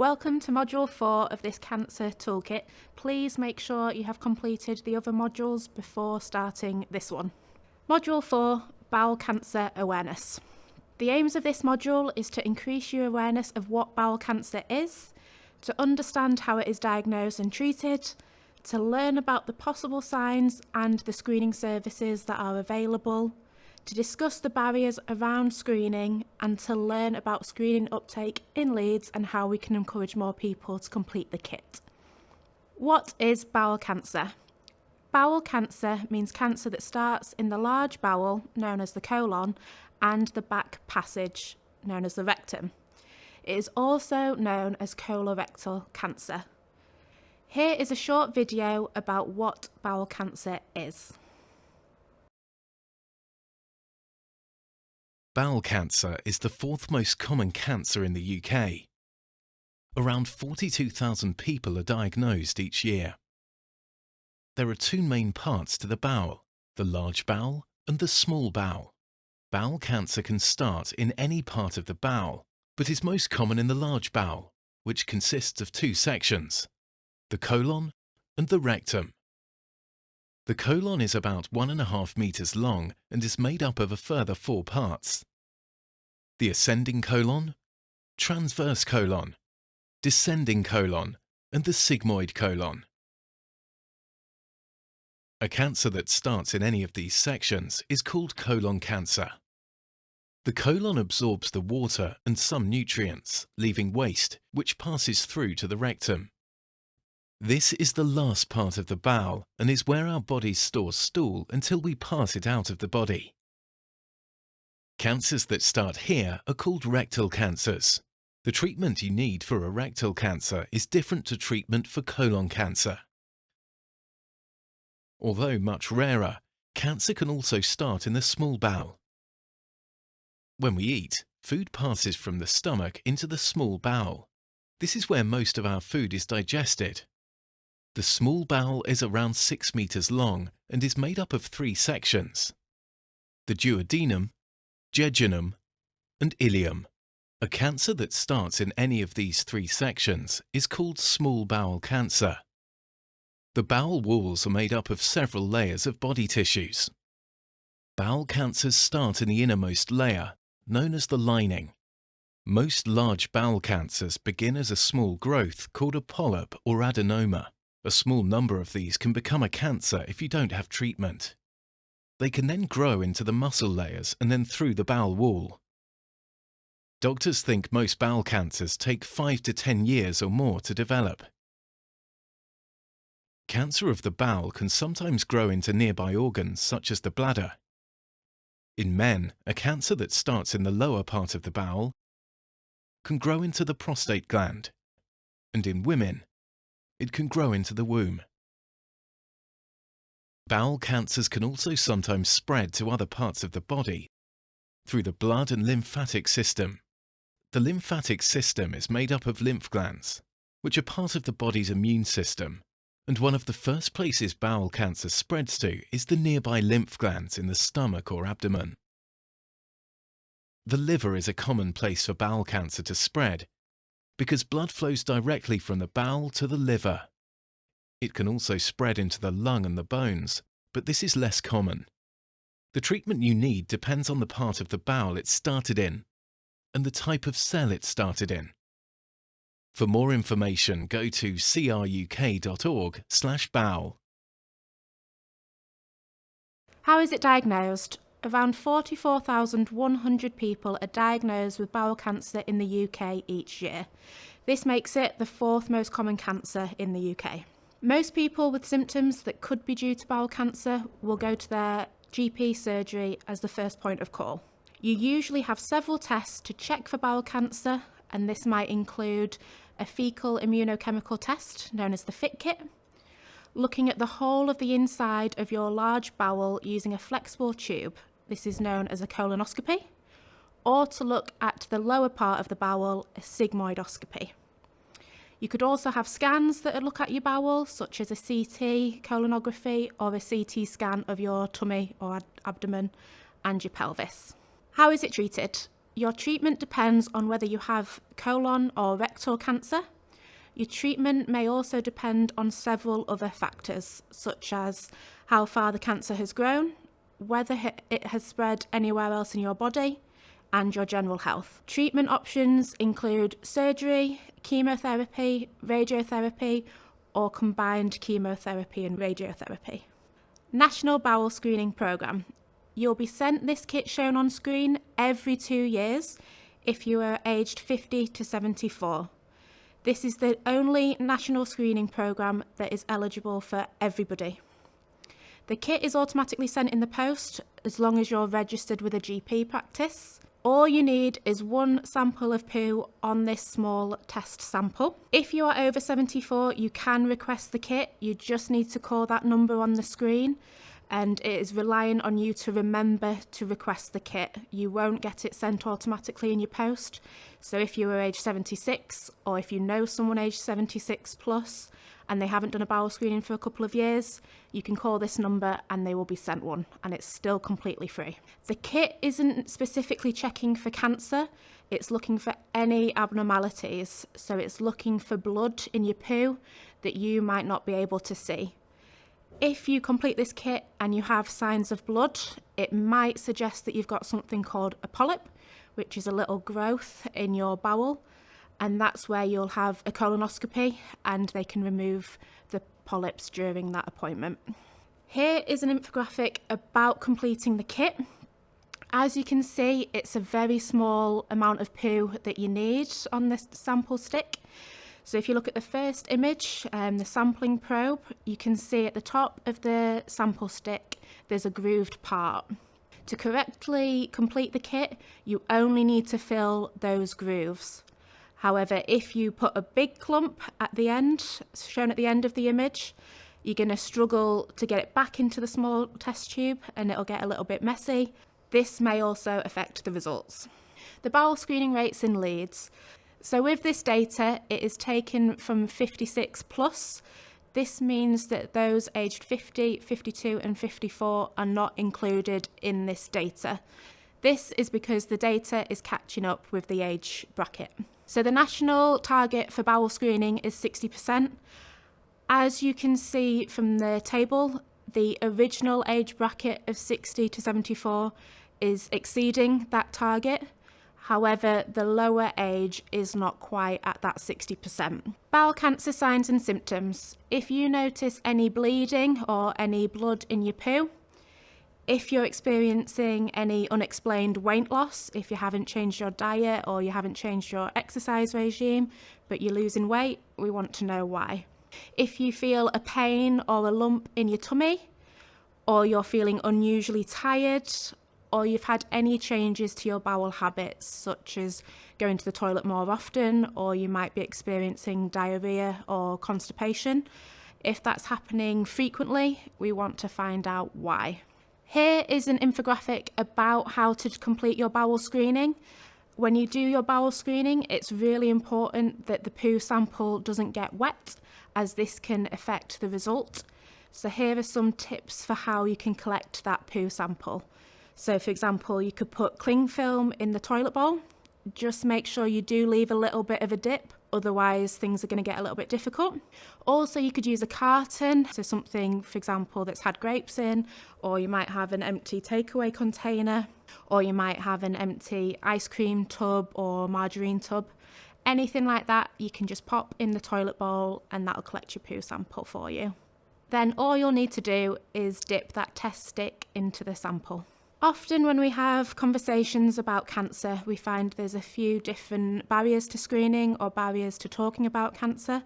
Welcome to Module 4 of this Cancer Toolkit. Please make sure you have completed the other modules before starting this one. Module 4, Bowel Cancer Awareness. The aims of this module is to increase your awareness of what bowel cancer is, to understand how it is diagnosed and treated, to learn about the possible signs and the screening services that are available, to discuss the barriers around screening, and to learn about screening uptake in Leeds and how we can encourage more people to complete the kit. What is bowel cancer? Bowel cancer means cancer that starts in the large bowel, known as the colon, and the back passage, known as the rectum. It is also known as colorectal cancer. Here is a short video about what bowel cancer is. Bowel cancer is the fourth most common cancer in the UK. Around 42,000 people are diagnosed each year. There are two main parts to the bowel, the large bowel and the small bowel. Bowel cancer can start in any part of the bowel, but is most common in the large bowel, which consists of two sections, the colon and the rectum. The colon is about 1.5 meters long and is made up of a further 4 parts. The ascending colon, transverse colon, descending colon, and the sigmoid colon. A cancer that starts in any of these sections is called colon cancer. The colon absorbs the water and some nutrients, leaving waste, which passes through to the rectum. This is the last part of the bowel and is where our body stores stool until we pass it out of the body. Cancers that start here are called rectal cancers. The treatment you need for a rectal cancer is different to treatment for colon cancer. Although much rarer, cancer can also start in the small bowel. When we eat, food passes from the stomach into the small bowel. This is where most of our food is digested. The small bowel is around 6 meters long and is made up of 3 sections: the duodenum, jejunum, and ileum. A cancer that starts in any of these 3 sections is called small bowel cancer. The bowel walls are made up of several layers of body tissues. Bowel cancers start in the innermost layer, known as the lining. Most large bowel cancers begin as a small growth called a polyp or adenoma. A small number of these can become a cancer if you don't have treatment. They can then grow into the muscle layers and then through the bowel wall. Doctors think most bowel cancers take 5 to 10 years or more to develop. Cancer of the bowel can sometimes grow into nearby organs such as the bladder. In men, a cancer that starts in the lower part of the bowel can grow into the prostate gland, and in women, it can grow into the womb. Bowel cancers can also sometimes spread to other parts of the body through the blood and lymphatic system. The lymphatic system is made up of lymph glands, which are part of the body's immune system, and one of the first places bowel cancer spreads to is the nearby lymph glands in the stomach or abdomen. The liver is a common place for bowel cancer to spread, because blood flows directly from the bowel to the liver. It can also spread into the lung and the bones, but this is less common. The treatment you need depends on the part of the bowel it started in and the type of cell it started in. For more information, go to cruk.org/bowel. How is it diagnosed? Around 44,100 people are diagnosed with bowel cancer in the UK each year. This makes it the 4th most common cancer in the UK. Most people with symptoms that could be due to bowel cancer will go to their GP surgery as the first point of call. You usually have several tests to check for bowel cancer, and this might include a fecal immunochemical test known as the FIT kit, looking at the whole of the inside of your large bowel using a flexible tube. This is known as a colonoscopy, or to look at the lower part of the bowel, a sigmoidoscopy. You could also have scans that look at your bowel, such as a CT colonography or a CT scan of your tummy or abdomen and your pelvis. How is it treated? Your treatment depends on whether you have colon or rectal cancer. Your treatment may also depend on several other factors, such as how far the cancer has grown, whether it has spread anywhere else in your body, and your general health. Treatment options include surgery, chemotherapy, radiotherapy, or combined chemotherapy and radiotherapy. National Bowel Screening Programme. You'll be sent this kit shown on screen every 2 years if you are aged 50 to 74. This is the only national screening programme that is eligible for everybody. The kit is automatically sent in the post as long as you're registered with a GP practice. All you need is one sample of poo on this small test sample. If you are over 74, you can request the kit. You just need to call that number on the screen, and it is relying on you to remember to request the kit. You won't get it sent automatically in your post. So if you are age 76, or if you know someone aged 76 plus and they haven't done a bowel screening for a couple of years, you can call this number and they will be sent one, and it's still completely free. The kit isn't specifically checking for cancer, it's looking for any abnormalities. So it's looking for blood in your poo that you might not be able to see. If you complete this kit and you have signs of blood, it might suggest that you've got something called a polyp, which is a little growth in your bowel, and that's where you'll have a colonoscopy and they can remove the polyps during that appointment. Here is an infographic about completing the kit. As you can see, it's a very small amount of poo that you need on this sample stick. So if you look at the first image, the sampling probe, you can see at the top of the sample stick, there's a grooved part. To correctly complete the kit, you only need to fill those grooves. However, if you put a big clump at the end, shown at the end of the image, you're going to struggle to get it back into the small test tube and it'll get a little bit messy. This may also affect the results. The bowel screening rates in Leeds. So with this data, it is taken from 56 plus. This means that those aged 50, 52 and 54 are not included in this data. This is because the data is catching up with the age bracket. So the national target for bowel screening is 60%. As you can see from the table, the original age bracket of 60 to 74 is exceeding that target. However, the lower age is not quite at that 60%. Bowel cancer signs and symptoms. If you notice any bleeding or any blood in your poo, if you're experiencing any unexplained weight loss, if you haven't changed your diet or you haven't changed your exercise regime, but you're losing weight, we want to know why. If you feel a pain or a lump in your tummy, or you're feeling unusually tired, or you've had any changes to your bowel habits, such as going to the toilet more often, or you might be experiencing diarrhea or constipation. If that's happening frequently, we want to find out why. Here is an infographic about how to complete your bowel screening. When you do your bowel screening, it's really important that the poo sample doesn't get wet, as this can affect the result. So here are some tips for how you can collect that poo sample. So for example, you could put cling film in the toilet bowl. Just make sure you do leave a little bit of a dip, otherwise things are going to get a little bit difficult. Also, you could use a carton, so something, for example, that's had grapes in, or you might have an empty takeaway container, or you might have an empty ice cream tub or margarine tub. Anything like that, you can just pop in the toilet bowl and that'll collect your poo sample for you. Then all you'll need to do is dip that test stick into the sample. Often when we have conversations about cancer, we find there's a few different barriers to screening or barriers to talking about cancer.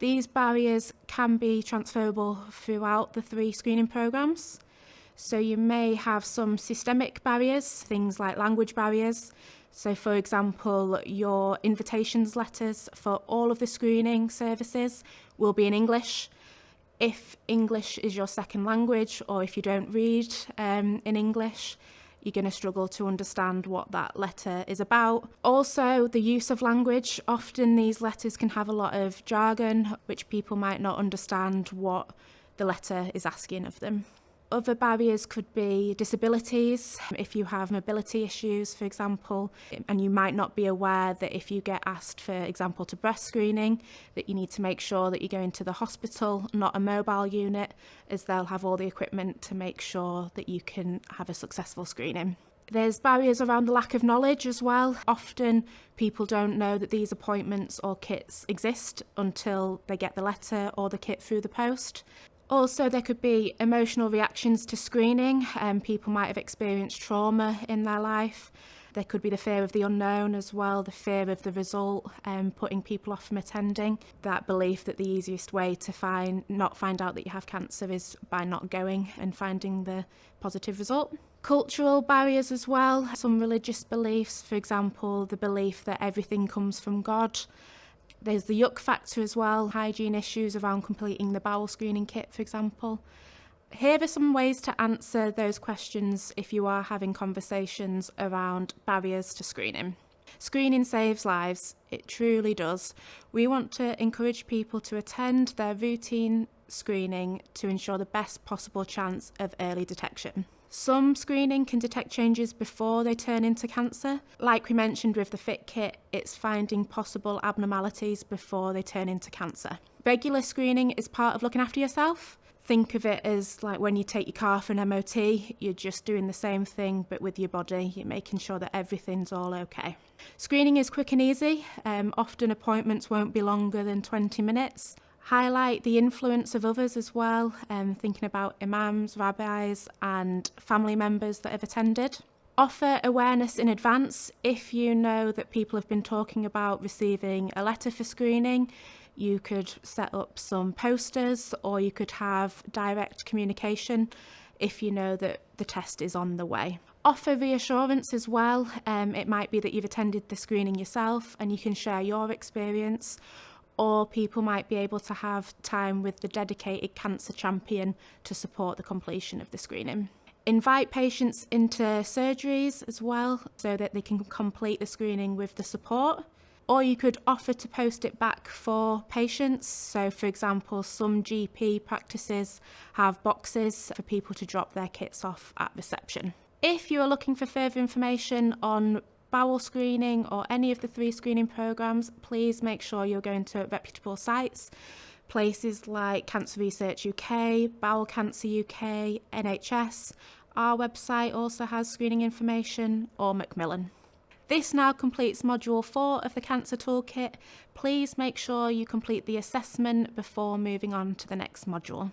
These barriers can be transferable throughout the 3 screening programs. So you may have some systemic barriers, things like language barriers. So for example, your invitations letters for all of the screening services will be in English. If English is your second language, or if you don't read in English, you're going to struggle to understand what that letter is about. Also, the use of language. Often these letters can have a lot of jargon, which people might not understand what the letter is asking of them. Other barriers could be disabilities. If you have mobility issues, for example, and you might not be aware that if you get asked, for example, to breast screening, that you need to make sure that you go into the hospital, not a mobile unit, as they'll have all the equipment to make sure that you can have a successful screening. There's barriers around the lack of knowledge as well. Often people don't know that these appointments or kits exist until they get the letter or the kit through the post. Also, there could be emotional reactions to screening. People might have experienced trauma in their life. There could be the fear of the unknown as well, the fear of the result, putting people off from attending. That belief that the easiest way to not find out that you have cancer is by not going and finding the positive result. Cultural barriers as well, some religious beliefs, for example, the belief that everything comes from God. There's the yuck factor as well, hygiene issues around completing the bowel screening kit, for example. Here are some ways to answer those questions if you are having conversations around barriers to screening. Screening saves lives, it truly does. We want to encourage people to attend their routine screening to ensure the best possible chance of early detection. Some screening can detect changes before they turn into cancer. Like we mentioned with the FIT kit, it's finding possible abnormalities before they turn into cancer. Regular screening is part of looking after yourself. Think of it as like when you take your car for an MOT, you're just doing the same thing but with your body. You're making sure that everything's all okay. Screening is quick and easy. Often appointments won't be longer than 20 minutes. Highlight the influence of others as well, thinking about imams, rabbis and family members that have attended. Offer awareness in advance. If you know that people have been talking about receiving a letter for screening, you could set up some posters or you could have direct communication if you know that the test is on the way. Offer reassurance as well. It might be that you've attended the screening yourself and you can share your experience, or people might be able to have time with the dedicated cancer champion to support the completion of the screening. Invite patients into surgeries as well so that they can complete the screening with the support. Or you could offer to post it back for patients. So for example, some GP practices have boxes for people to drop their kits off at reception. If you are looking for further information on bowel screening or any of the 3 screening programs, please make sure you're going to reputable sites. Places like Cancer Research UK, Bowel Cancer UK, NHS. Our website also has screening information, or Macmillan. This now completes Module 4 of the Cancer Toolkit. Please make sure you complete the assessment before moving on to the next module.